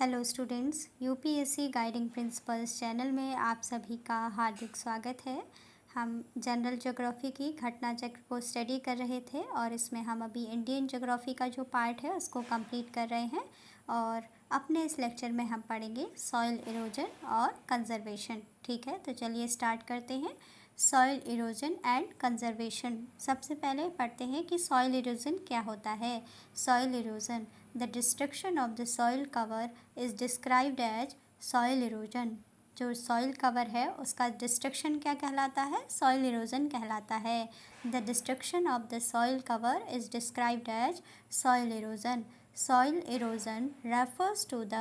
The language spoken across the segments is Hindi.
Hello students, UPSC guiding principles channel में आप सभी का हार्दिक स्वागत है। हम जनरल ज्योग्राफी की घटना चक्र को स्टडी कर रहे थे और इसमें हम अभी इंडियन ज्योग्राफी का जो पार्ट है उसको कंप्लीट कर रहे हैं और अपने इस लेक्चर में हम पढ़ेंगे सॉइल इरोजन और कंजर्वेशन। ठीक है, तो चलिए स्टार्ट करते हैं। Soil erosion and conservation. सबसे पहले पढ़ते हैं कि सॉइल इरोजन क्या होता है। Soil erosion, the destruction of the soil cover is described as soil erosion. जो सॉइल कवर है उसका डिस्ट्रक्शन क्या कहलाता है? सॉइल इरोजन कहलाता है। The destruction of the soil cover is described as soil erosion. Soil erosion refers to the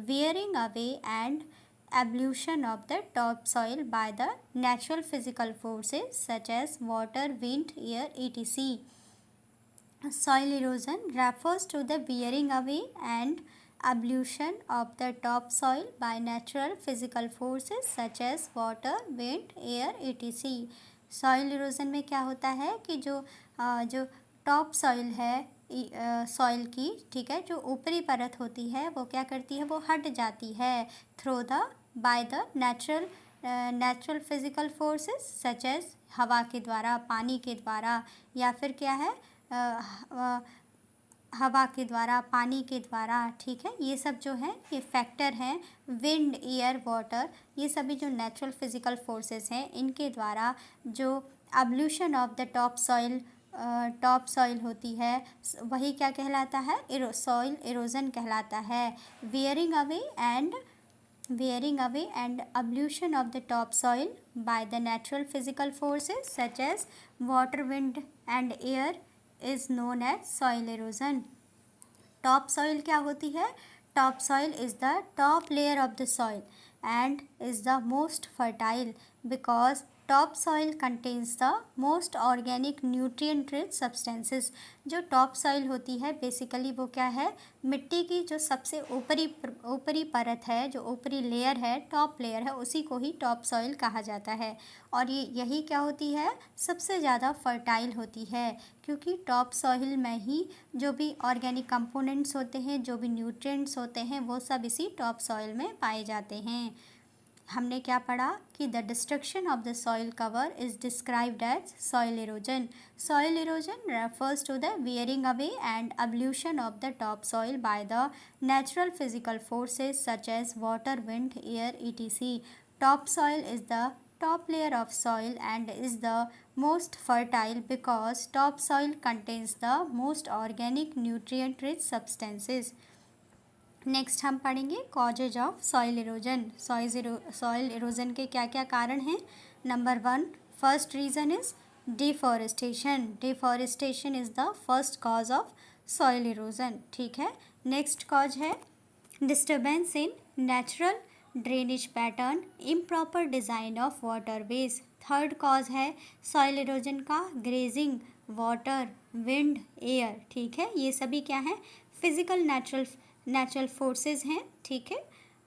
wearing away and ablution of the topsoil by the natural physical forces such as water, wind, air, etc. Soil erosion refers to the wearing away and ablution of the topsoil by natural physical forces such as water, wind, air, etc. Soil erosion में क्या होता है कि जो टॉप सॉइल है सॉइल की, ठीक है, जो ऊपरी परत होती है वो क्या करती है, वो हट जाती है through the by the natural physical forces such as हवा के द्वारा, पानी के द्वारा, या फिर क्या है हवा के द्वारा, पानी के द्वारा। ठीक है, ये सब जो है ये फैक्टर हैं, विंड, एयर, वाटर, ये सभी जो नेचुरल फिजिकल फोर्सेस हैं इनके द्वारा जो अब्ल्यूशन ऑफ द टॉप सॉइल होती है वही क्या कहलाता है, सॉइल इरोजन कहलाता है। Wearing away and ablution of the top soil by the natural physical forces such as water, wind and air is known as soil erosion. Top soil क्या होती है? Top soil is the top layer of the soil and is the most fertile because top soil contains the most organic nutrient rich substances. जो टॉप सॉइल होती है बेसिकली वो क्या है, मिट्टी की जो सबसे ऊपरी परत है, जो ऊपरी लेयर है, टॉप लेयर है, उसी को ही टॉप सॉइल कहा जाता है. और यही क्या होती है, सबसे ज़्यादा फर्टाइल होती है क्योंकि टॉप सॉइल में ही जो भी ऑर्गेनिक कंपोनेंट्स होते हैं, जो भी न्यूट्रिएंट्स होते हैं, वो सब इसी टॉप सॉइल में पाए जाते हैं. हमने क्या पढ़ा कि the destruction of the soil cover is described as soil erosion. Soil erosion refers to the wearing away and ablution of the top soil by the natural physical forces such as water, wind, air, etc. Top soil is the top layer of soil and is the most fertile because topsoil contains the most organic nutrient rich substances. Next हम पढ़ेंगे causes of soil erosion. Soil erosion के क्या क्या कारण हैं? Number 1, first reason is deforestation. Deforestation is the first cause of soil erosion. ठीक है, नेक्स्ट कॉज है disturbance in natural drainage pattern, improper design of waterways. Third cause है सॉइल इरोजन का ग्रेजिंग, वाटर, विंड, एयर. ठीक है, ये सभी क्या हैं, फिजिकल नेचुरल फोर्सेस हैं. ठीक है,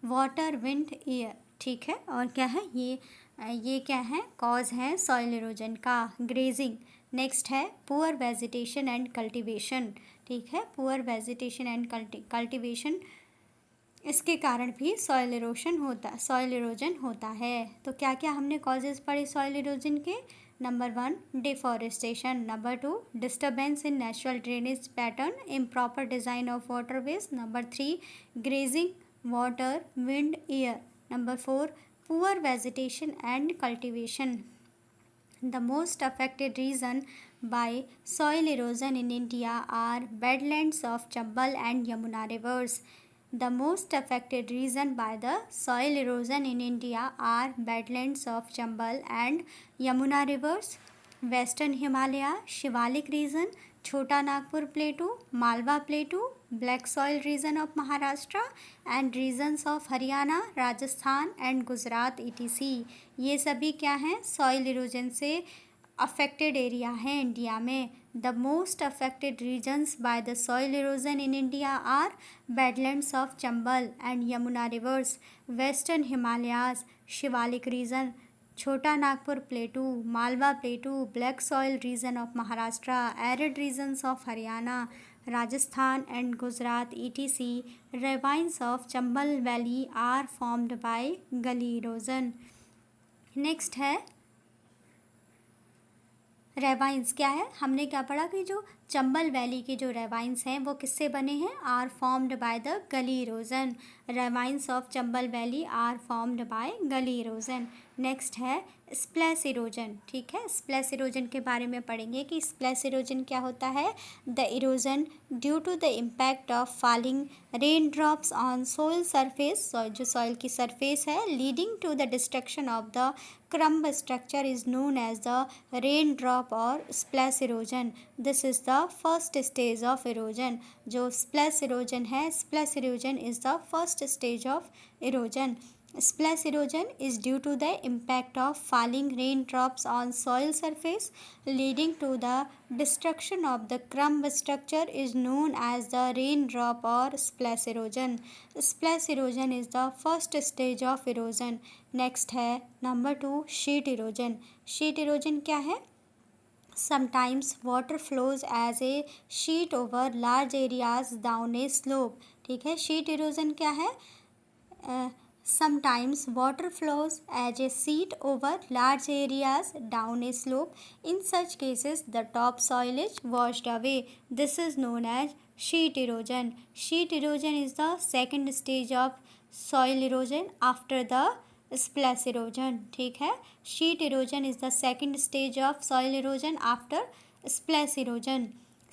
वाटर, विंड, एयर. ठीक है, और क्या है ये क्या है, कॉज है सॉइल इरोजन का. ग्रेजिंग. नेक्स्ट है पुअर वेजिटेशन एंड कल्टीवेशन. ठीक है, पुअर वेजिटेशन एंड कल्टीवेशन, इसके कारण भी सॉइल इरोजन होता है. तो क्या क्या हमने कॉजेज पढ़े सॉइल इरोजन के? Number 1, deforestation. Number 2, disturbance in natural drainage pattern, improper design of waterways. Number 3, grazing, water, wind, air. Number 4, poor vegetation and cultivation. The most affected region by soil erosion in India are bedlands of Chambal and Yamuna rivers. The most affected region by the soil erosion in India are bedlands of Chambal and Yamuna rivers, Western Himalaya, Shivalik region, Chota Nagpur Plateau, Malwa Plateau, Black Soil region of Maharashtra and regions of Haryana, Rajasthan and Gujarat etc. ये सभी क्या हैं, सॉइल इरोजन से अफेक्टेड एरिया है इंडिया में. The most affected regions by the soil erosion in India are badlands of Chambal and Yamuna rivers, western Himalayas, Shivalik region, Chhota Nagpur plateau, Malwa plateau, black soil region of Maharashtra, arid regions of Haryana, Rajasthan and Gujarat etc. Ravines of Chambal Valley are formed by gully erosion. Next है रेवाइंस क्या है, हमने क्या पढ़ा कि जो चंबल वैली के जो रेवाइंस हैं वो किससे बने हैं, are formed by the gully erosion. Ravines of Chambal valley are formed by gully erosion. Next है स्प्लैश इरोजन. ठीक है, स्प्लैश इरोजन के बारे में पढ़ेंगे कि स्प्लैश इरोजन क्या होता है. The erosion due to the impact of falling rain drops on soil surface, जो सॉइल की सरफेस है, leading to the destruction of the crumb structure is known as the raindrop or splash erosion. This is the first stage of erosion. जो splash erosion है, splash erosion is the first stage of erosion. Splash erosion is due to the impact of falling raindrops on soil surface leading to the destruction of the crumb structure is known as the raindrop or splash erosion. Splash erosion is the first stage of erosion. Next है number 2 sheet erosion. Sheet erosion क्या है, sometimes water flows as a sheet over large areas down a slope. ठीक है, शीट इरोजन क्या है, sometimes water flows as a sheet over large areas down a slope. In such cases the top soil is washed away. This is known as sheet erosion. Sheet erosion is the second stage of soil erosion after the splash erosion. ठीक है, sheet erosion is the second stage of soil erosion after splash erosion.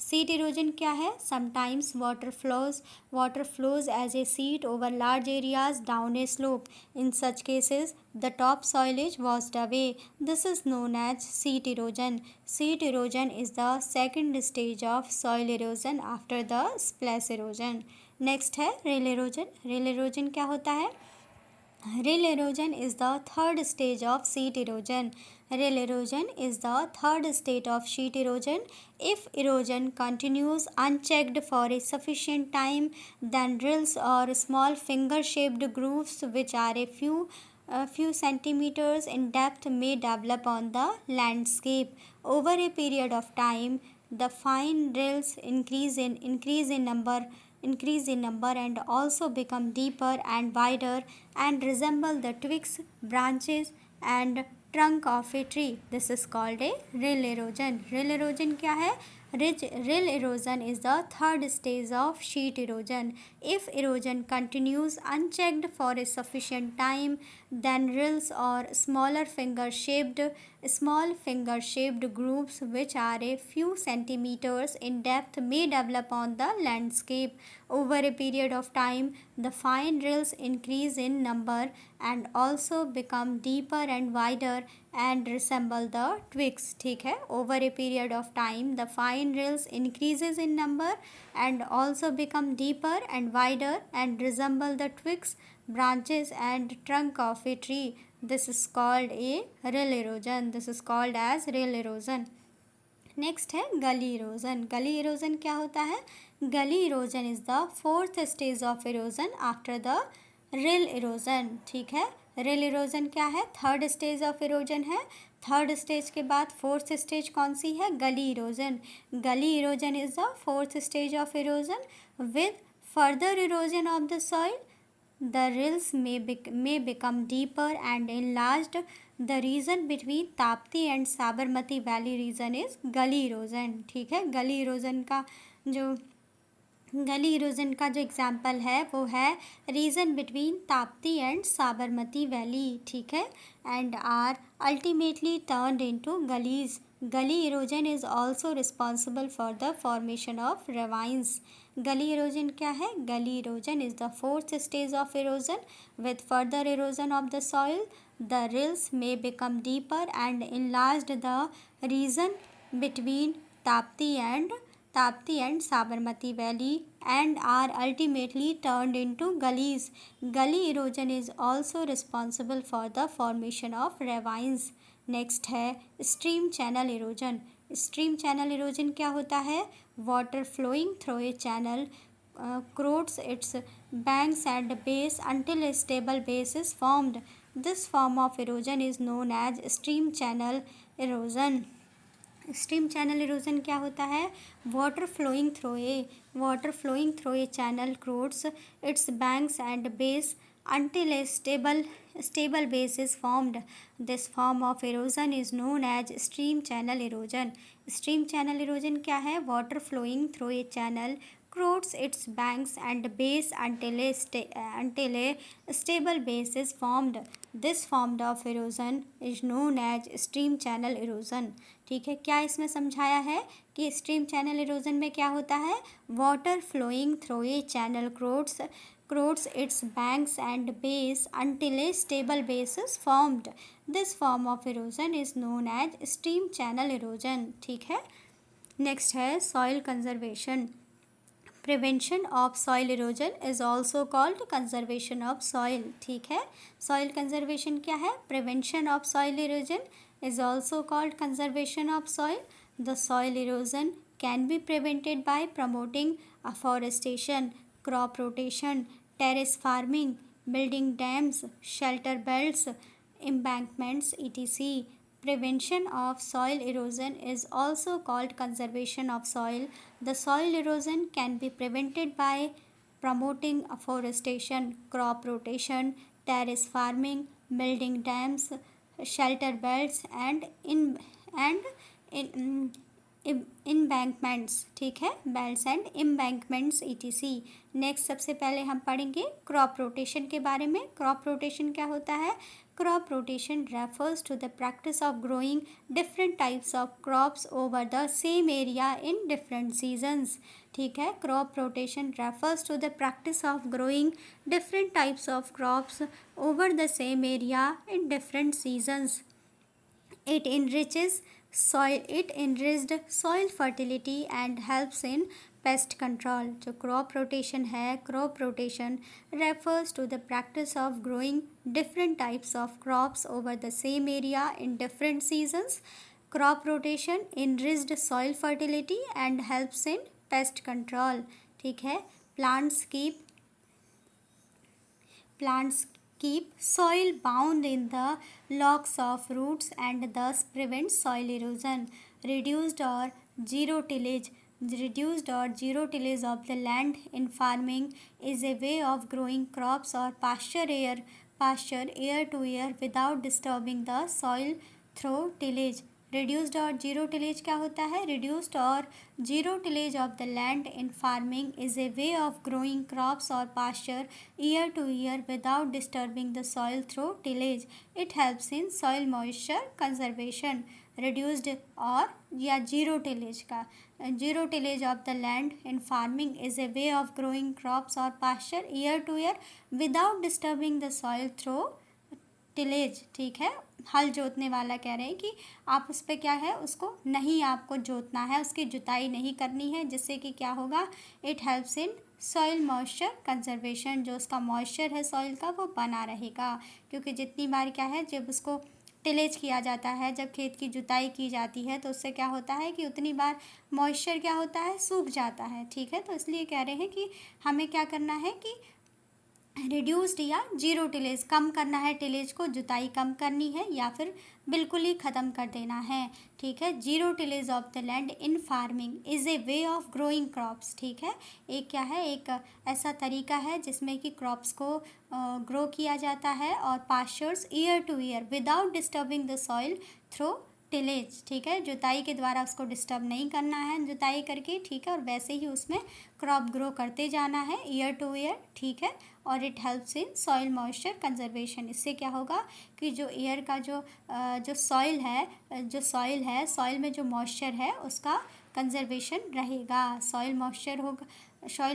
Sheet erosion क्या है, sometimes water flows as a sheet over large areas down a slope. In such cases the top soil is washed away. This is known as sheet erosion. Sheet erosion is the second stage of soil erosion after the splash erosion. Next है rail erosion. Rail erosion क्या होता है, Rill erosion is the third stage of sheet erosion. Rill erosion is the third stage of sheet erosion. If erosion continues unchecked for a sufficient time, then rills or small finger-shaped grooves which are a few centimeters in depth may develop on the landscape. Over a period of time, the fine rills increase in number and also become deeper and wider and resemble the twigs, branches and trunk of a tree. This is called a rill erosion. Rill erosion क्या है, rill erosion is the third stage of sheet erosion. If erosion continues unchecked for a sufficient time, then rills or small finger shaped grooves which are a few centimeters in depth may develop on the landscape. Over a period of time, the fine rills increase in number and also become deeper and wider and resemble the twigs. ठीक है, over a period of time the fine rills increases in number and also become deeper and wider and resemble the twigs, branches and trunk of a tree. This is called a rill erosion. This is called as rill erosion. Next है गली इरोजन. गली इरोजन क्या होता है, gully erosion is the fourth stage of erosion after the reel erosion. ठीक है, रिल इरोजन क्या है, थर्ड स्टेज ऑफ इरोजन है. थर्ड स्टेज के बाद फोर्थ स्टेज कौन सी है, गली इरोजन. गली erosion is the fourth stage of erosion. With further erosion of the soil the rills may become deeper and enlarged. The region between Tapti and Sabarmati valley region is गली erosion. ठीक है, गली erosion का जो एग्जाम्पल है वो है region between Tapti and Sabarmati valley. ठीक है, and are ultimately turned into gullies. Gully erosion is also responsible for the formation of ravines. Gully erosion क्या है, gully erosion is the fourth stage of erosion. With further erosion of the soil the rills may become deeper and enlarged. The region between Tapti and Sabarmati Valley and are ultimately turned into gullies. Gully erosion is also responsible for the formation of ravines. Next है stream channel erosion. Stream channel erosion क्या होता है, water flowing through a channel corrodes its banks and base until a stable base is formed. This form of erosion is known as stream channel erosion. Stream channel erosion क्या होता है? Water flowing through a channel corrodes its banks and base until a stable base is formed. This form of erosion is known as stream channel erosion. Stream channel erosion क्या है? Water flowing through a channel corrodes its banks and base until a stable base is formed. This form of erosion is known as stream channel erosion. ठीक है, क्या इसमें समझाया है कि स्ट्रीम चैनल इरोजन में क्या होता है? Water flowing through a channel corrodes its banks and base until a stable base is formed. This form of erosion is known as stream channel erosion. ठीक है, नेक्स्ट है soil conservation. Prevention of soil erosion is also called conservation of soil. ठीक है, सॉइल कंजर्वेशन क्या है? Prevention of soil erosion is also called conservation of soil. The soil erosion can be prevented by promoting afforestation, crop rotation, terrace farming, building dams, shelter belts, embankments, etc. Prevention of soil erosion is also called conservation of soil. The soil erosion can be prevented by promoting afforestation, crop rotation, terrace farming, building dams, shelter belts and embankments. ठीक है, belts and embankments etc. Next सबसे पहले हम पढ़ेंगे क्रॉप रोटेशन के बारे में. क्रॉप रोटेशन क्या होता है? Crop rotation refers to the practice of growing different types of crops over the same area in different seasons. ठीक है, crop rotation refers to the practice of growing different types of crops over the same area in different seasons. It enriched soil fertility and helps in pest control. जो क्रॉप रोटेशन है, crop rotation refers to the practice of growing different types of crops over the same area in different seasons. Crop rotation enriched soil fertility and helps in pest control. ठीक है, plants keep soil bound in the locks of roots and thus prevent soil erosion. Reduced or zero tillage of the land in farming is a way of growing crops or pasture year to year without disturbing the soil through tillage. Reduced और जीरो टिलेज क्या होता है? रिड्यूस्ड और zero tillage of the land in farming is a way of growing crops और pasture year to year without disturbing the soil through tillage. It helps in soil moisture conservation. Reduced और या जीरो टिलेज का, zero tillage of the land in farming is a way of growing crops और pasture year to year without disturbing the soil through tillage. ठीक है, हल जोतने वाला कह रहे हैं कि आप उस पर क्या है, उसको नहीं आपको जोतना है, उसकी जुताई नहीं करनी है, जिससे कि क्या होगा? It helps in soil moisture conservation. जो उसका मॉइस्चर है सॉइल का वो बना रहेगा, क्योंकि जितनी बार क्या है, जब उसको टिलेज किया जाता है, जब खेत की जुताई की जाती है, तो उससे क्या होता है कि उतनी बार मॉइस्चर क्या होता है, सूख जाता है. ठीक है, तो इसलिए कह रहे हैं कि हमें क्या करना है कि रिड्यूस्ड या जीरो टिलेज कम करना है, टिलेज को जुताई कम करनी है या फिर बिल्कुल ही ख़त्म कर देना है. ठीक है, zero tillage of the land in farming is a way of growing crops. ठीक है, एक क्या है, एक ऐसा तरीका है जिसमें कि क्रॉप्स को ग्रो किया जाता है और pastures year to year without disturbing the soil through tillage. ठीक है, जुताई के द्वारा उसको डिस्टर्ब नहीं करना है जुताई करके. ठीक है, और वैसे ही उसमें क्रॉप ग्रो करते जाना है ईयर टू ईयर. ठीक है, और it helps in soil moisture conservation. इससे क्या होगा कि जो एयर का जो सॉइल है सॉइल में जो मॉइस्चर है उसका कंजर्वेशन रहेगा. सॉइल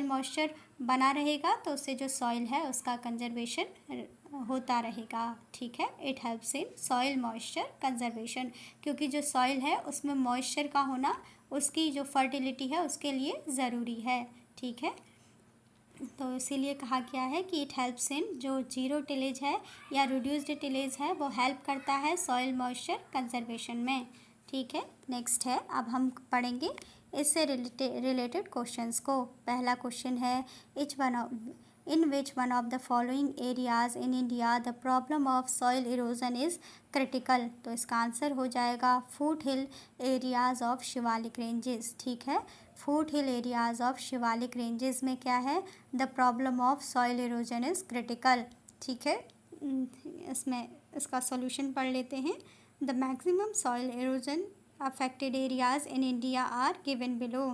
मॉइस्चर बना रहेगा, तो उससे जो सॉइल है उसका कंजर्वेशन होता रहेगा. ठीक है, it helps in soil moisture conservation, क्योंकि जो सॉइल है उसमें मॉइस्चर का होना उसकी जो फर्टिलिटी है उसके लिए ज़रूरी है. ठीक है, तो इसीलिए कहा गया है कि इट हेल्प्स इन, जो जीरो टिलेज है या रिड्यूस्ड टिलेज है वो हेल्प करता है सॉइल मॉइस्चर कंजर्वेशन में. ठीक है, नेक्स्ट है, अब हम पढ़ेंगे इससे रिलेटेड क्वेश्चंस को. पहला क्वेश्चन है In which one of the following areas in India the problem of soil erosion is critical? तो इसका आंसर हो जाएगा foothill areas of Shivalik ranges. ठीक है, foothill areas of Shivalik ranges में क्या है? The problem of soil erosion is critical. ठीक है, इसमें इसका सॉल्यूशन पढ़ लेते हैं। The maximum soil erosion affected areas in India are given below.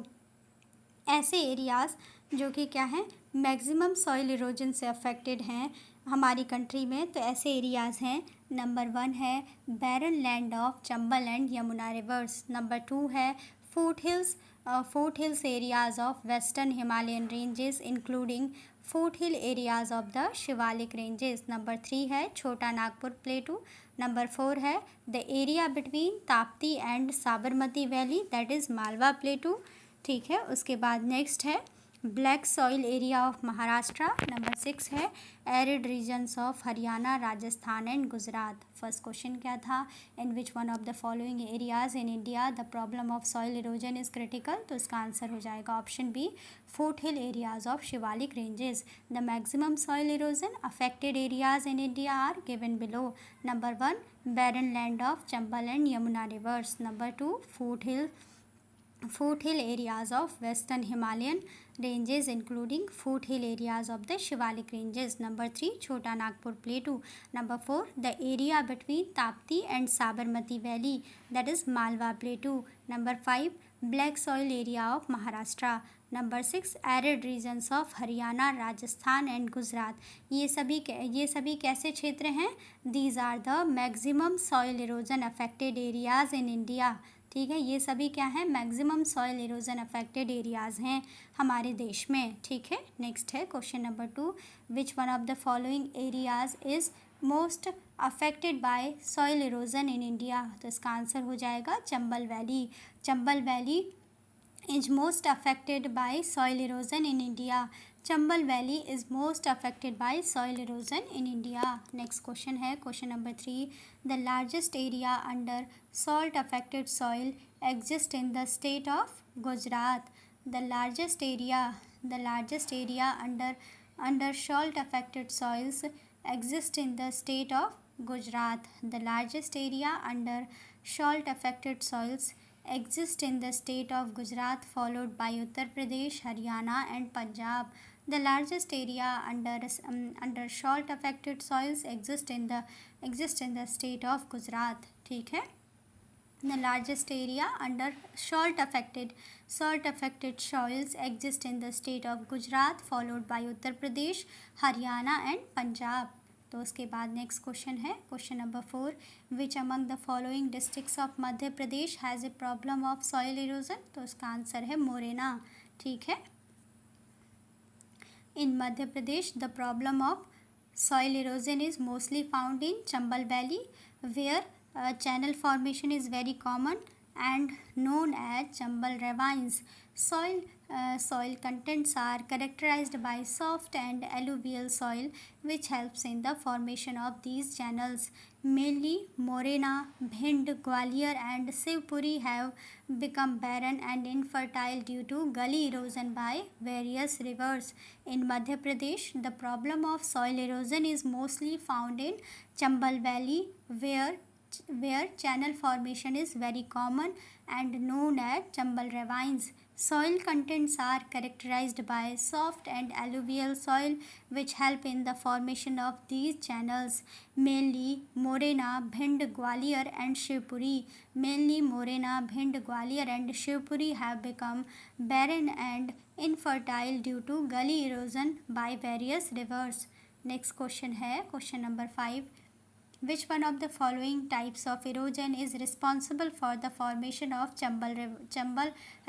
ऐसे एरियाज़ जो कि क्या हैं, मैक्सिमम सॉइल इरोजन से अफेक्टेड हैं हमारी कंट्री में, तो ऐसे एरियाज़ हैं। नंबर 1 है barren land of Chambal and Yamuna rivers. Number 2 है foothills areas of western Himalayan ranges including foothill areas of the Shivalik ranges. Number 3 है छोटा नागपुर प्लेटू। नंबर 4 है the area between Tapti and Sabarmati valley that is Malwa plateau. ठीक है, उसके बाद नेक्स्ट है black soil area of Maharashtra. Number 6 है arid regions of Haryana, Rajasthan and Gujarat. First question क्या था? In which one of the following areas in India the problem of soil erosion is critical? तो इसका आंसर हो जाएगा option B foothill areas of Shivalik ranges. The maximum soil erosion affected areas in India are given below. Number 1 barren land of Chambal and Yamuna rivers. Number 2 foothill areas of western Himalayan ranges including foothill areas of the Shivalik ranges. Number 3 Chota Nagpur Plateau. Number 4 the area between Tapti and Sabarmati Valley that is Malwa Plateau. Number 5 black soil area of Maharashtra. Number 6 arid regions of Haryana, Rajasthan and Gujarat. ये सभी कैसे क्षेत्र हैं? These are the maximum soil erosion affected areas in India. ठीक है, ये सभी क्या हैं? Maximum soil erosion affected areas हैं हमारे देश में। ठीक है, नेक्स्ट है question number 2 which one of the following areas is most affected by soil erosion in India? तो इसका आंसर हो जाएगा Chambal valley. Chambal valley is most affected by soil erosion in India. Chambal Valley is most affected by soil erosion in India. Next question है question number 3. The largest area under salt affected soil exists in the state of Gujarat. The largest area under salt affected soils exist in the state of Gujarat. The largest area under salt affected soils exist in the state of Gujarat followed by Uttar Pradesh, Haryana and Punjab. The largest area under salt affected soils exist in the state of Gujarat. ठीक है, the largest area under salt affected soils exist in the state of Gujarat followed by Uttar Pradesh, Haryana and Punjab. तो उसके बाद नेक्स्ट क्वेश्चन है question number 4 which among the following districts of Madhya Pradesh has a problem of soil erosion? तो उसका आंसर है मोरेना। ठीक है, in Madhya Pradesh the problem of soil erosion is mostly found in Chambal valley where channel formation is very common and known as Chambal ravines. Soil contents are characterized by soft and alluvial soil which helps in the formation of these channels. Mainly Morena, Bhind, Gwalior and Shivpuri have become barren and infertile due to gully erosion by various rivers. In Madhya Pradesh, the problem of soil erosion is mostly found in Chambal Valley where channel formation is very common and known as Chambal ravines. Soil contents are characterized by soft and alluvial soil which help in the formation of these channels. Mainly Morena, Bhind, Gwalior and Shivpuri. Mainly Morena, Bhind, Gwalior and Shivpuri have become barren and infertile due to gully erosion by various rivers. Next question है question number 5. Which one of the following types of erosion is responsible for the formation of Chambal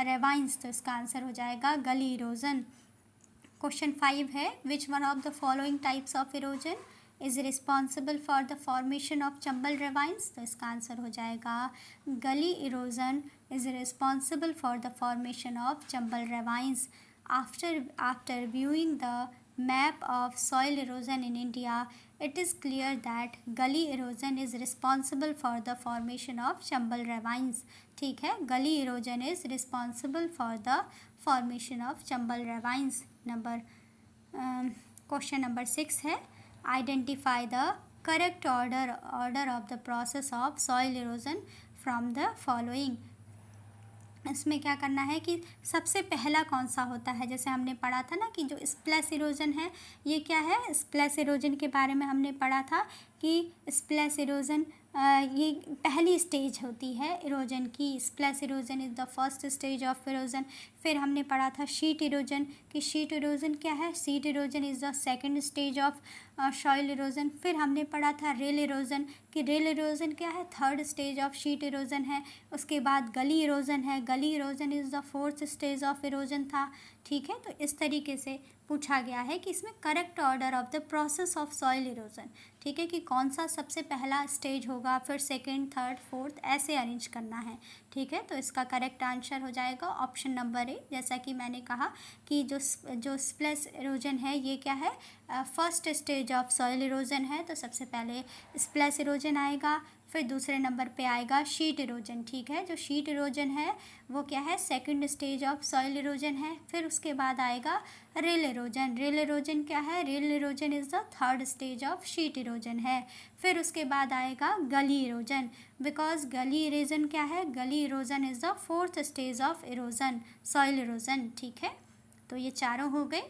ravines? तो इसका आंसर हो जाएगा गली इरोजन। क्वेश्चन 5 है which one of the following types of erosion is responsible for the formation of Chambal ravines? तो इसका आंसर हो जाएगा गली erosion is responsible for the formation of Chambal ravines. After viewing the map of soil erosion in India, it is clear that gully erosion is responsible for the formation of Chambal ravines. ठीक है, gully erosion is responsible for the formation of Chambal ravines. Question number 6 है, identify the correct order of the process of soil erosion from the following. इसमें क्या करना है कि सबसे पहला कौन सा होता है। जैसे हमने पढ़ा था ना कि जो स्प्लैश इरोजन है, ये क्या है, स्प्लैश इरोजन के बारे में हमने पढ़ा था कि स्प्लैश इरोजन ये पहली स्टेज होती है इरोजन की। Splash erosion is the first stage of erosion. फिर हमने पढ़ा था शीट इरोजन कि शीट इरोजन क्या है, sheet erosion is the second stage of soil erosion. फिर हमने पढ़ा था रेल इरोजन कि रेल इरोजन क्या है, third stage of sheet erosion है। उसके बाद गली इरोजन है, gully erosion is the fourth stage of erosion था। ठीक है, तो इस तरीके से पूछा गया है कि इसमें correct order of the process of soil erosion, ठीक है, कि कौन सा सबसे पहला स्टेज होगा, फिर सेकंड, थर्ड, फोर्थ, ऐसे अरेंज करना है। ठीक है, तो इसका करेक्ट आंसर हो जाएगा ऑप्शन नंबर ए। जैसा कि मैंने कहा कि जो स्प्लैश इरोजन है ये क्या है, first stage of soil erosion है। तो सबसे पहले स्प्लैश इरोजन आएगा, फिर दूसरे नंबर पे आएगा शीट इरोजन। ठीक है, जो शीट इरोजन है वो क्या है, second stage of soil erosion है। फिर उसके बाद आएगा रेल इरोजन। रेल इरोजन क्या है, rill erosion is the third stage of sheet erosion है। फिर उसके बाद आएगा गली इरोजन, बिकॉज गली इरोजन क्या है, gully erosion is the fourth stage of erosion, soil erosion. ठीक है, तो ये चारों हो गए।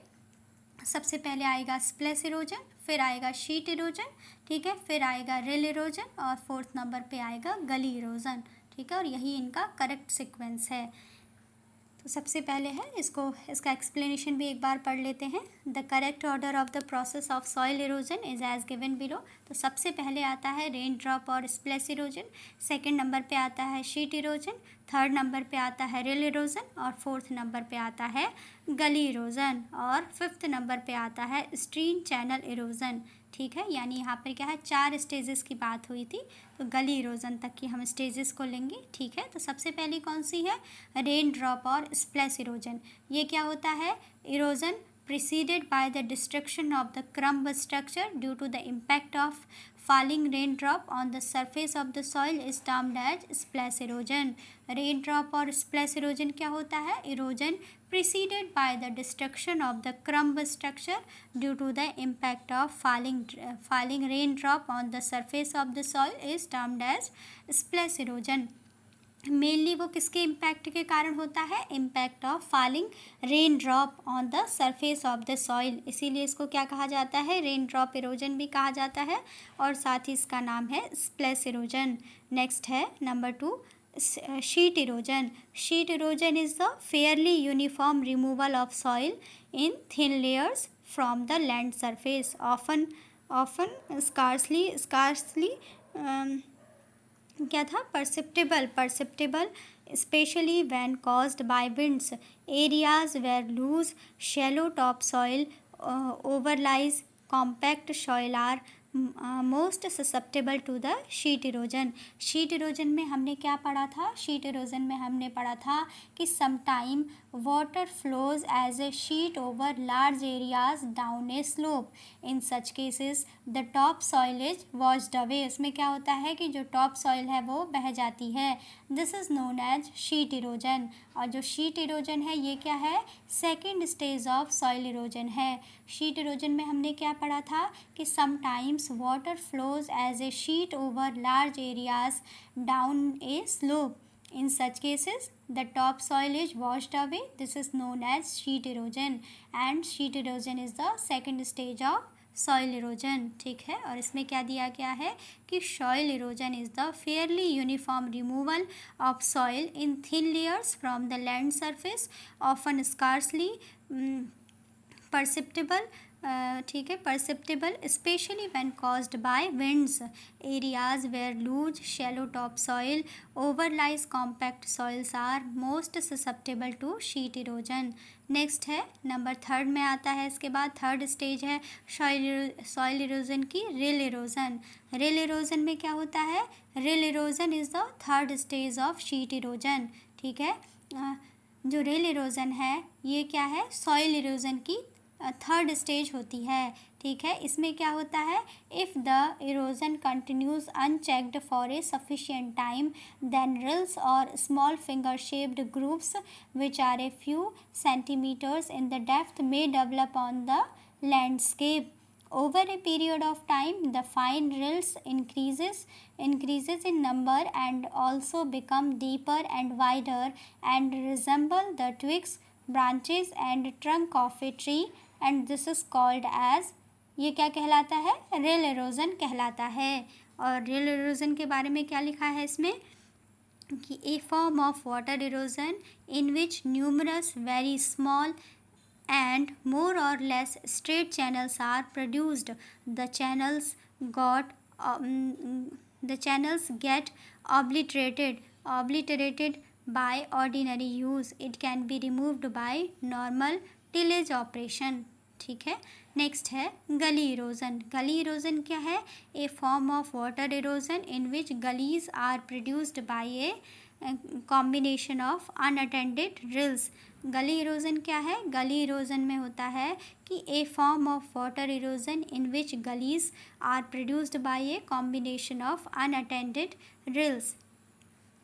सबसे पहले आएगा स्प्लैश इरोजन, फिर आएगा शीट इरोजन, ठीक है, फिर आएगा रेल इरोजन और फोर्थ नंबर पे आएगा गली इरोजन। ठीक है, और यही इनका करेक्ट सीक्वेंस है। तो सबसे पहले है इसका एक्सप्लेनेशन भी एक बार पढ़ लेते हैं। The correct order of the process of soil erosion is as given below. तो सबसे पहले आता है रेन ड्रॉप और स्प्लैश इरोजन, सेकंड नंबर पे आता है शीट इरोजन, थर्ड नंबर पे आता है रेल इरोजन और फोर्थ नंबर पे आता है गली इरोजन और फिफ्थ नंबर पे आता है स्ट्रीम चैनल इरोजन। ठीक है, यानी यहाँ पर क्या है, 4 स्टेजेस की बात हुई थी, तो गली इरोजन तक की हम स्टेजेस को लेंगे। ठीक है, तो सबसे पहली कौन सी है, रेन ड्रॉप और स्प्लैश इरोजन। ये क्या होता है, erosion preceded by the destruction of the crumb structure due to the impact of falling raindrop on the surface of the soil is termed as splash erosion. Raindrop और splash erosion क्या होता है, erosion preceded by the destruction of the crumb structure due to the impact of falling raindrop on the surface of the soil is termed as splash erosion. Mainly वो किसके इम्पैक्ट के कारण होता है, impact of falling rain drop on the surface of the soil, इसीलिए इसको क्या कहा जाता है, रेन ड्रॉप इरोजन भी कहा जाता है और साथ ही इसका नाम है स्प्लैश इरोजन। नेक्स्ट है number 2 sheet erosion. Sheet erosion is the fairly uniform removal of soil in thin layers from the land surface, often scarcely क्या था, perceptible specially when caused by winds, areas where loose shallow top soil overlies compact soil are most susceptible to the sheet erosion. Sheet erosion में हमने क्या पढ़ा था, शीट इरोजन में हमने पढ़ा था कि sometime water flows as a sheet over large areas down a slope, in such cases the top soil is washed away. उसमें क्या होता है कि जो टॉप सॉइल है वो बह जाती है, this is known as sheet erosion. और जो शीट इरोजन है ये क्या है, second stage of soil erosion है। शीट इरोजन में हमने क्या पढ़ा था कि sometimes water flows as a sheet over large areas down a slope, in such cases the top soil is washed away, this is known as sheet erosion and sheet erosion is the second stage of soil erosion. ठीक है, और इसमें क्या दिया गया है कि soil erosion is the fairly uniform removal of soil in thin layers from the land surface, often scarcely perceptible, ठीक है, perceptible specially when caused by winds, areas where loose shallow top soil overlies compact soils are most susceptible to sheet erosion. Next है नंबर 3 में आता है, इसके बाद थर्ड स्टेज है सॉइल इरोजन की, रेल इरोजन। रेल इरोजन में क्या होता है, rill erosion is the third stage of sheet erosion. ठीक है, जो रेल इरोजन है ये क्या है, सॉइल इरोजन की थर्ड स्टेज होती है। ठीक है, इसमें क्या होता है, if the erosion continues unchecked for a sufficient time then rills और small finger shaped grooves which are a few centimeters in the depth may develop on the landscape. Over a period of time, the fine rills increases in number and also become deeper and wider and resemble the twigs, branches and trunk of a tree, and this is called as, ये क्या कहलाता है, रिल एरोजन कहलाता है। और रिल एरोजन के बारे में क्या लिखा है इसमें कि a form of water erosion in which numerous very small and more or less straight channels are produced. The channels got the channels get obliterated by ordinary use. It can be removed by normal tillage operation. ठीक है। नेक्स्ट है गली इरोजन। गली इरोजन क्या है? A form of water erosion in which gullies are produced by a combination of unattended drills. Gully erosion क्या है? गली इरोजन में होता है कि a form of water erosion in which gullies are produced by a combination of unattended drills.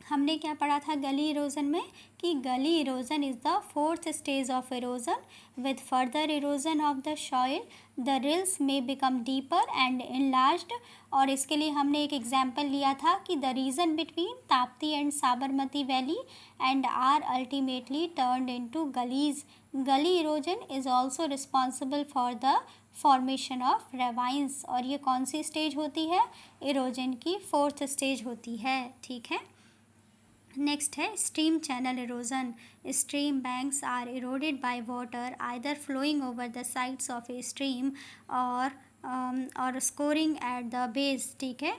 हमने क्या पढ़ा था गली इरोजन में कि gully erosion is the fourth stage of erosion. With further erosion of the soil the reels में बिकम डीपर एंड इनलार्ज्ड। और इसके लिए हमने एक एग्जाम्पल लिया था कि the region between Tapti and Sabarmati valley and are ultimately turned into gullies. Gully erosion is also responsible for the formation of ravines. और ये कौन सी स्टेज होती है? इरोजन की फोर्थ स्टेज होती है। ठीक है। नेक्स्ट है stream channel erosion. Stream banks are eroded by water either flowing over the sides of a stream और स्कोरिंग एट द बेस। ठीक है।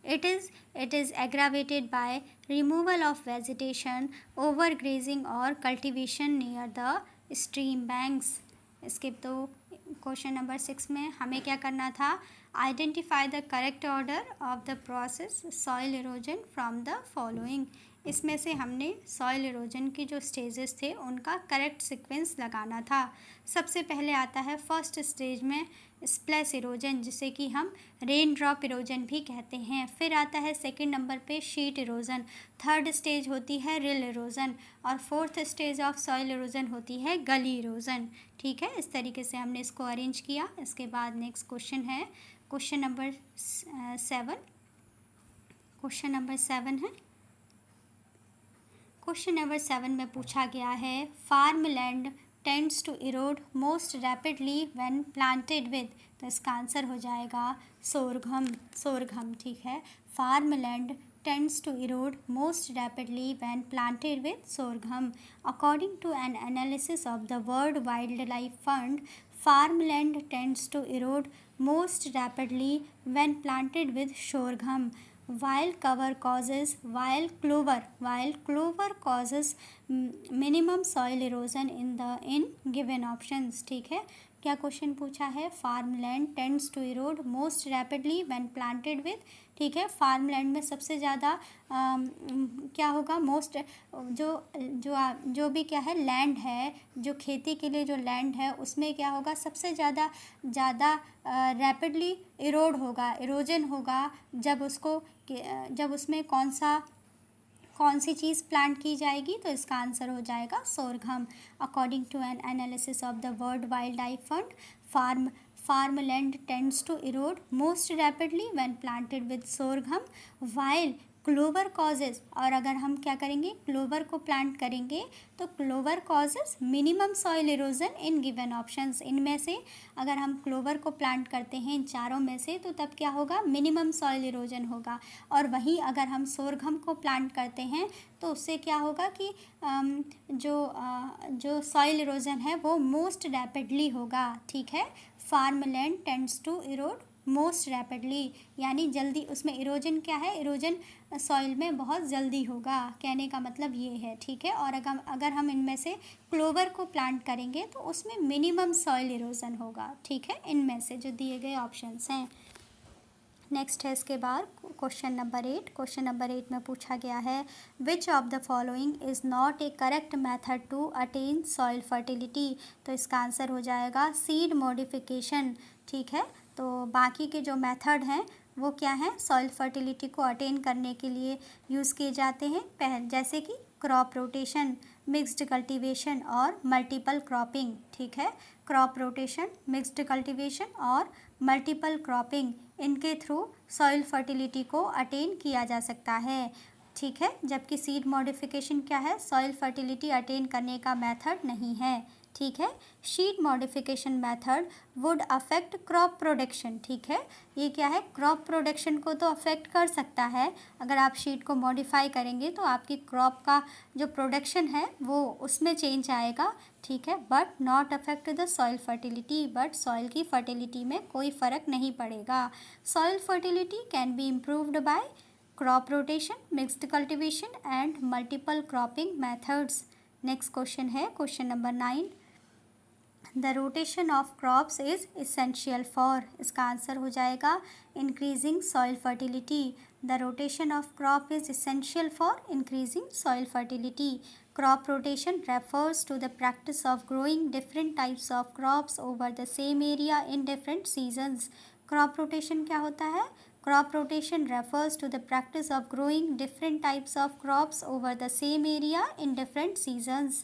it is aggravated by removal of vegetation, overgrazing or cultivation near the stream banks. इसके तो क्वेश्चन नंबर 6 में हमें क्या करना था? Identify the correct order of the process soil erosion from the following. इसमें से हमने सॉइल इरोजन के जो स्टेजेस थे उनका करेक्ट सीक्वेंस लगाना था। सबसे पहले आता है फर्स्ट स्टेज में स्प्लैश इरोजन, जिसे कि हम रेन ड्रॉप इरोजन भी कहते हैं। फिर आता है सेकंड नंबर पे शीट इरोजन। थर्ड स्टेज होती है रिल इरोजन और fourth stage of soil erosion होती है गली इरोजन। ठीक है। इस तरीके से हमने इसको अरेंज किया। इसके बाद नेक्स्ट क्वेश्चन है क्वेश्चन नंबर 7। क्वेश्चन नंबर 7 है। क्वेश्चन नंबर 7 में पूछा गया है farm land tends to erode most rapidly when planted with. तो इसका आंसर हो जाएगा सोरघम। ठीक है। Farm land tends to erode most rapidly when planted with sorghum. According to an analysis of the World Wildlife Fund, farmland tends to erode most rapidly when planted with sorghum, while clover causes minimum soil erosion in given options. ठीक है। क्या क्वेश्चन पूछा है? Farmland tends to erode most rapidly when planted with. ठीक है। फार्मलैंड में सबसे ज़्यादा क्या होगा? मोस्ट जो भी क्या है लैंड है, जो खेती के लिए जो लैंड है उसमें क्या होगा? सबसे ज़्यादा रैपिडली इरोड होगा, इरोजन होगा जब उसमें कौन सी चीज़ प्लांट की जाएगी। तो इसका आंसर हो जाएगा sorghum. According to an analysis of the world wild life fund, farmland tends to erode most rapidly when planted with sorghum, while clover causes. और अगर हम क्या करेंगे? क्लोवर को प्लांट करेंगे तो clover causes minimum soil erosion in given options. इनमें से अगर हम क्लोवर को प्लांट करते हैं इन चारों में से तो तब क्या होगा? मिनिमम सॉइल इरोजन होगा। और वहीं अगर हम सोरघम को प्लांट करते हैं तो उससे क्या होगा कि जो सॉइल इरोजन है वो मोस्ट रैपिडली होगा। ठीक है। Farmland tends to erode most rapidly, यानी जल्दी उसमें इरोजन क्या है? इरोजन सॉइल में बहुत जल्दी होगा, कहने का मतलब ये है। ठीक है। और अगर हम इनमें से क्लोवर को प्लांट करेंगे तो उसमें मिनिमम सॉइल इरोजन होगा। ठीक है। इनमें से जो दिए गए ऑप्शंस हैं। नेक्स्ट है इसके बाद क्वेश्चन नंबर 8। क्वेश्चन नंबर 8 में पूछा गया है which of the following is not a correct method to attain soil fertility. तो इसका आंसर हो जाएगा सीड मॉडिफिकेशन। ठीक है। तो बाकी के जो मेथड हैं वो क्या हैं? सॉइल फर्टिलिटी को अटेन करने के लिए यूज़ किए जाते हैं, जैसे कि क्रॉप रोटेशन, मिक्स्ड कल्टीवेशन और मल्टीपल क्रॉपिंग। ठीक है, क्रॉप रोटेशन, मिक्स्ड कल्टीवेशन और मल्टीपल क्रॉपिंग, इनके थ्रू सॉइल फर्टिलिटी को अटेन किया जा सकता है। ठीक है, जबकि सीड मॉडिफिकेशन क्या है, सॉइल फर्टिलिटी अटेन करने का मेथड नहीं है। ठीक है, seed modification method would affect crop production. ठीक है, ये क्या है, क्रॉप प्रोडक्शन को तो अफेक्ट कर सकता है। अगर आप सीड को मॉडिफाई करेंगे तो आपकी क्रॉप का जो प्रोडक्शन है वो उसमें चेंज आएगा। ठीक है, but not affect the soil fertility, but soil की फर्टिलिटी में कोई फ़र्क नहीं पड़ेगा। Soil fertility can be improved by crop rotation, mixed cultivation and multiple cropping methods. Next question है question number 9. The rotation of crops is essential for, इसका आंसर हो जाएगा increasing soil fertility. The rotation of crop is essential for increasing soil fertility. Crop rotation refers to the practice of growing different types of crops over the same area in different seasons. Crop rotation क्या होता है? Crop rotation refers to the practice of growing different types of crops over the same area in different seasons.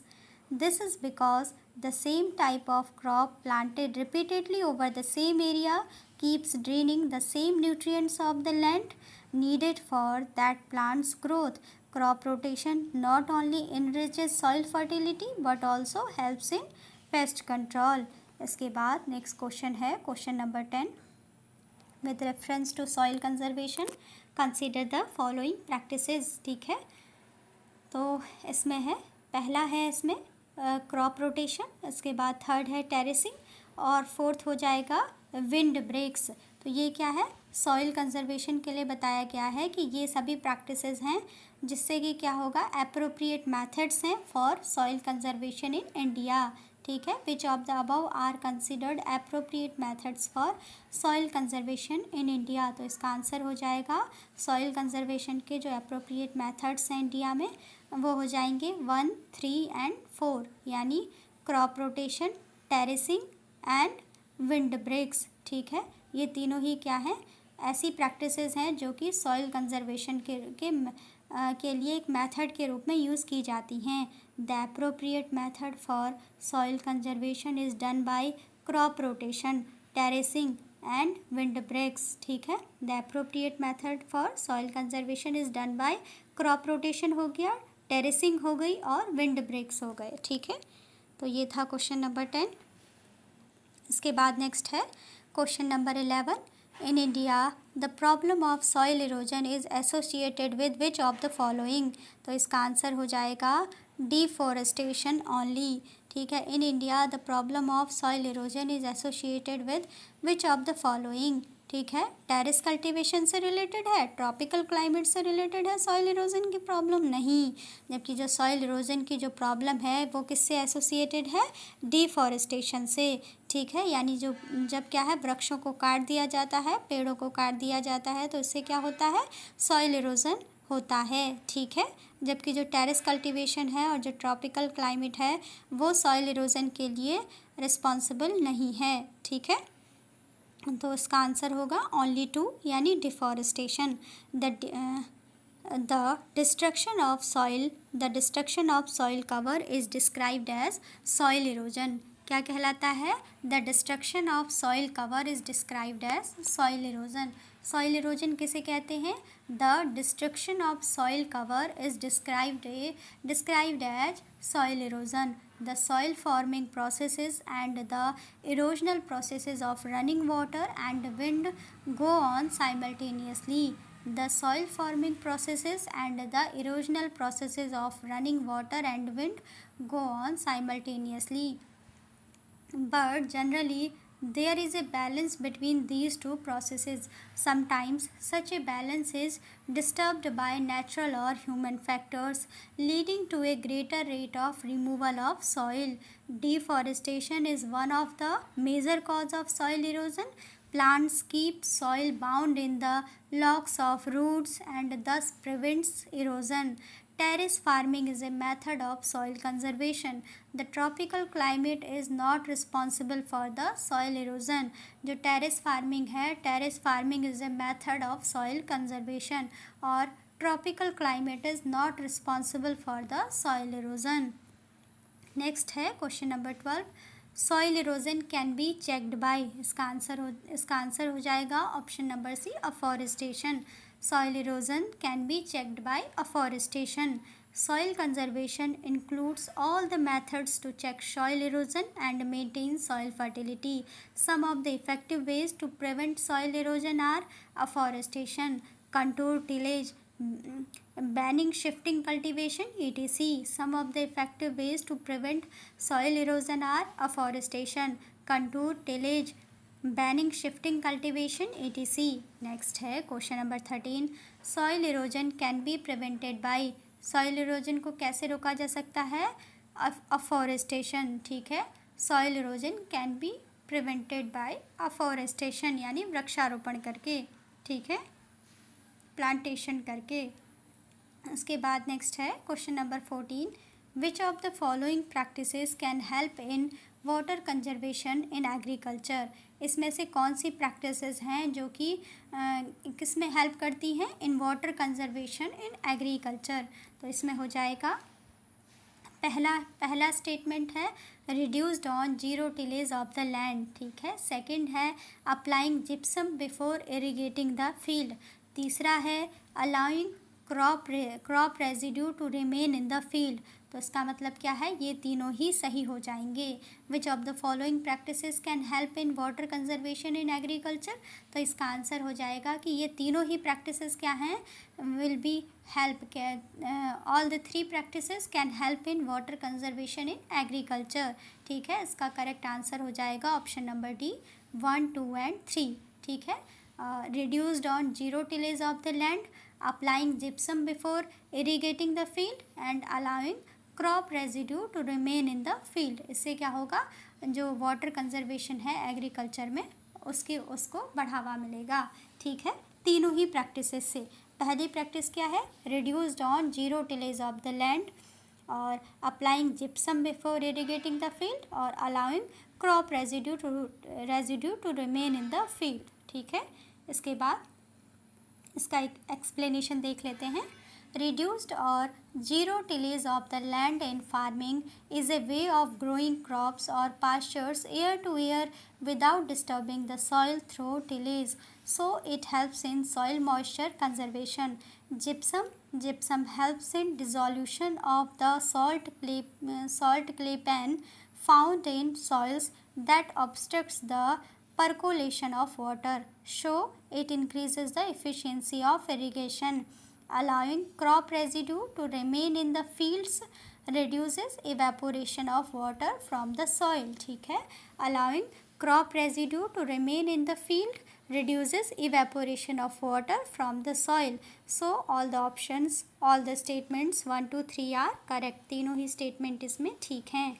This is because the same type of crop planted repeatedly over the same area keeps draining the same nutrients of the land needed for that plant's growth. Crop rotation not only enriches soil fertility but also helps in pest control. इसके बाद नेक्स्ट क्वेश्चन है question number 10. With reference to soil conservation, consider the following practices. ठीक है, तो इसमें है, पहला है इसमें क्रॉप रोटेशन, इसके बाद थर्ड है टेरेसिंग और फोर्थ हो जाएगा विंड ब्रेक्स. तो ये क्या है, सॉइल कंजर्वेशन के लिए बताया गया है कि ये सभी प्रैक्टिसेस हैं जिससे कि क्या होगा, अप्रोप्रिएट मेथड्स हैं for soil conservation in India. ठीक है, which of the above are considered appropriate methods for soil conservation in India. तो इसका आंसर हो जाएगा सॉइल कंजर्वेशन के जो अप्रोप्रिएट मेथड्स हैं इंडिया में वो हो जाएंगे 1, 3 एंड 4, यानी crop rotation, terracing and wind breaks. ठीक है, ये तीनों ही क्या हैं, ऐसी प्रैक्टिसेस हैं जो कि सॉइल कंजर्वेशन के लिए एक मेथड के रूप में यूज़ की जाती हैं. The appropriate method for soil conservation is done by crop rotation, terracing and wind breaks. ठीक है, the appropriate method for soil conservation is done by crop rotation हो गया, टेरेसिंग हो गई और विंड ब्रेक्स हो गए. ठीक है, तो ये था क्वेश्चन नंबर 10. इसके बाद नेक्स्ट है question number 11. In India the problem of soil erosion is associated with which of the following. तो इसका आंसर हो जाएगा डिफॉरेस्टेशन ओनली. ठीक है, इन India the problem of soil erosion is associated with which of the following. ठीक है, टेरेस कल्टीवेशन से रिलेटेड है, ट्रॉपिकल क्लाइमेट से रिलेटेड है सॉइल इरोजन की प्रॉब्लम नहीं. जबकि जो सॉइल इरोजन की जो प्रॉब्लम है वो किससे एसोसिएटेड है, डिफॉरेस्टेशन से. ठीक है, यानी जो जब क्या है, वृक्षों को काट दिया जाता है, पेड़ों को काट दिया जाता है तो इससे क्या होता है, सॉइल इरोजन होता है. ठीक है, जबकि जो टेरेस कल्टीवेशन है और जो ट्रॉपिकल क्लाइमेट है वो सॉइल इरोजन के लिए रिस्पॉन्सिबल नहीं है. ठीक है, तो इसका आंसर होगा ओनली 2, यानी deforestation. The destruction of soil cover is described as soil erosion. क्या कहलाता है, the destruction of soil cover is described as soil erosion. Soil erosion किसे कहते हैं, the destruction of soil cover is described as soil erosion. The soil forming processes and the erosional processes of running water and wind go on simultaneously. The soil forming processes and the erosional processes of running water and wind go on simultaneously. But generally, there is a balance between these two processes. Sometimes such a balance is disturbed by natural or human factors, leading to a greater rate of removal of soil. Deforestation is one of the major causes of soil erosion. Plants keep soil bound in the locks of roots and thus prevents erosion. Terrace farming is a method of soil conservation. The tropical climate is not responsible for the soil erosion. जो टेरेस फार्मिंग है, terrace farming is a method of soil conservation. और tropical climate is not responsible for the soil erosion. Next है question number 12, soil erosion can be checked by, इसका आंसर हो जाएगा option number C, afforestation. Soil erosion can be checked by afforestation. Soil conservation includes all the methods to check soil erosion and maintain soil fertility. Some of the effective ways to prevent soil erosion are afforestation, contour tillage, banning shifting cultivation, etc. Some of the effective ways to prevent soil erosion are afforestation, contour tillage, banning shifting cultivation etc. Next है question number 13, soil erosion can be prevented by, soil erosion को कैसे रोका जा सकता है, अफॉरेस्टेशन। ठीक है, soil erosion can be prevented by afforestation यानी वृक्षारोपण करके, ठीक है, प्लांटेशन करके। उसके बाद नेक्स्ट है question number 14, which of the following practices can help in water conservation in agriculture, इसमें से कौन सी प्रैक्टिसेस हैं जो कि किस में हेल्प करती हैं, in water conservation in agriculture. तो इसमें हो जाएगा पहला स्टेटमेंट है reduced on zero tillage of the land, ठीक है। सेकंड है applying gypsum before irrigating the field. तीसरा है allowing crop residue to remain in the field. तो इसका मतलब क्या है, ये तीनों ही सही हो जाएंगे। विच of the following practices can help in water conservation in agriculture, तो इसका आंसर हो जाएगा कि ये तीनों ही प्रैक्टिसेस क्या हैं, will be help, all the three practices can help in water conservation in agriculture. ठीक है, इसका करेक्ट आंसर हो जाएगा ऑप्शन नंबर डी, 1, 2 एंड 3। ठीक है, reduced on zero tillage of the land, applying gypsum before irrigating the field and allowing crop residue to remain in the field। इससे क्या होगा, जो वाटर कंजर्वेशन है एग्रीकल्चर में उसको बढ़ावा मिलेगा। ठीक है, तीनों ही प्रैक्टिसेस से। पहली प्रैक्टिस क्या है, reduced on zero tillage of the land, और applying gypsum before irrigating the field, और allowing crop residue to remain in the field. ठीक है, इसके बाद इसका एक एक्सप्लेनेशन देख लेते हैं। रिड्यूस्ड और zero tillage of the land in farming is a way of growing crops और pastures year to year without disturbing the soil through tillage, so it helps in soil moisture conservation. Gypsum helps in dissolution of the salt clay pan found in soils that obstructs the percolation of water, so it increases the efficiency of irrigation. Allowing crop residue to remain in the fields reduces evaporation of water from the soil। ठीक है, allowing crop residue to remain in the field reduces evaporation of water from the soil, so all the statements 1, 2, 3 are correct। तीनों ही स्टेटमेंट इसमें ठीक हैं।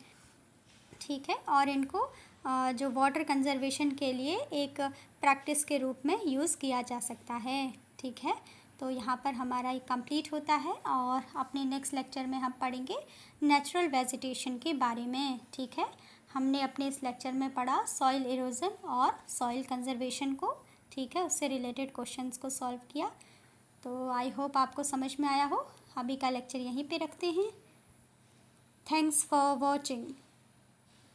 ठीक है, और इनको जो वाटर कंजर्वेशन के लिए एक प्रैक्टिस के रूप में यूज़ किया जा सकता है। ठीक है, तो यहाँ पर हमारा ये कंप्लीट होता है, और अपने नेक्स्ट लेक्चर में हम पढ़ेंगे नेचुरल वेजिटेशन के बारे में। ठीक है, हमने अपने इस लेक्चर में पढ़ा सॉइल इरोजन और सॉइल कंजर्वेशन को। ठीक है, उससे रिलेटेड क्वेश्चंस को सॉल्व किया। तो आई होप आपको समझ में आया हो। अभी का लेक्चर यहीं पे रखते हैं। Thanks for watching.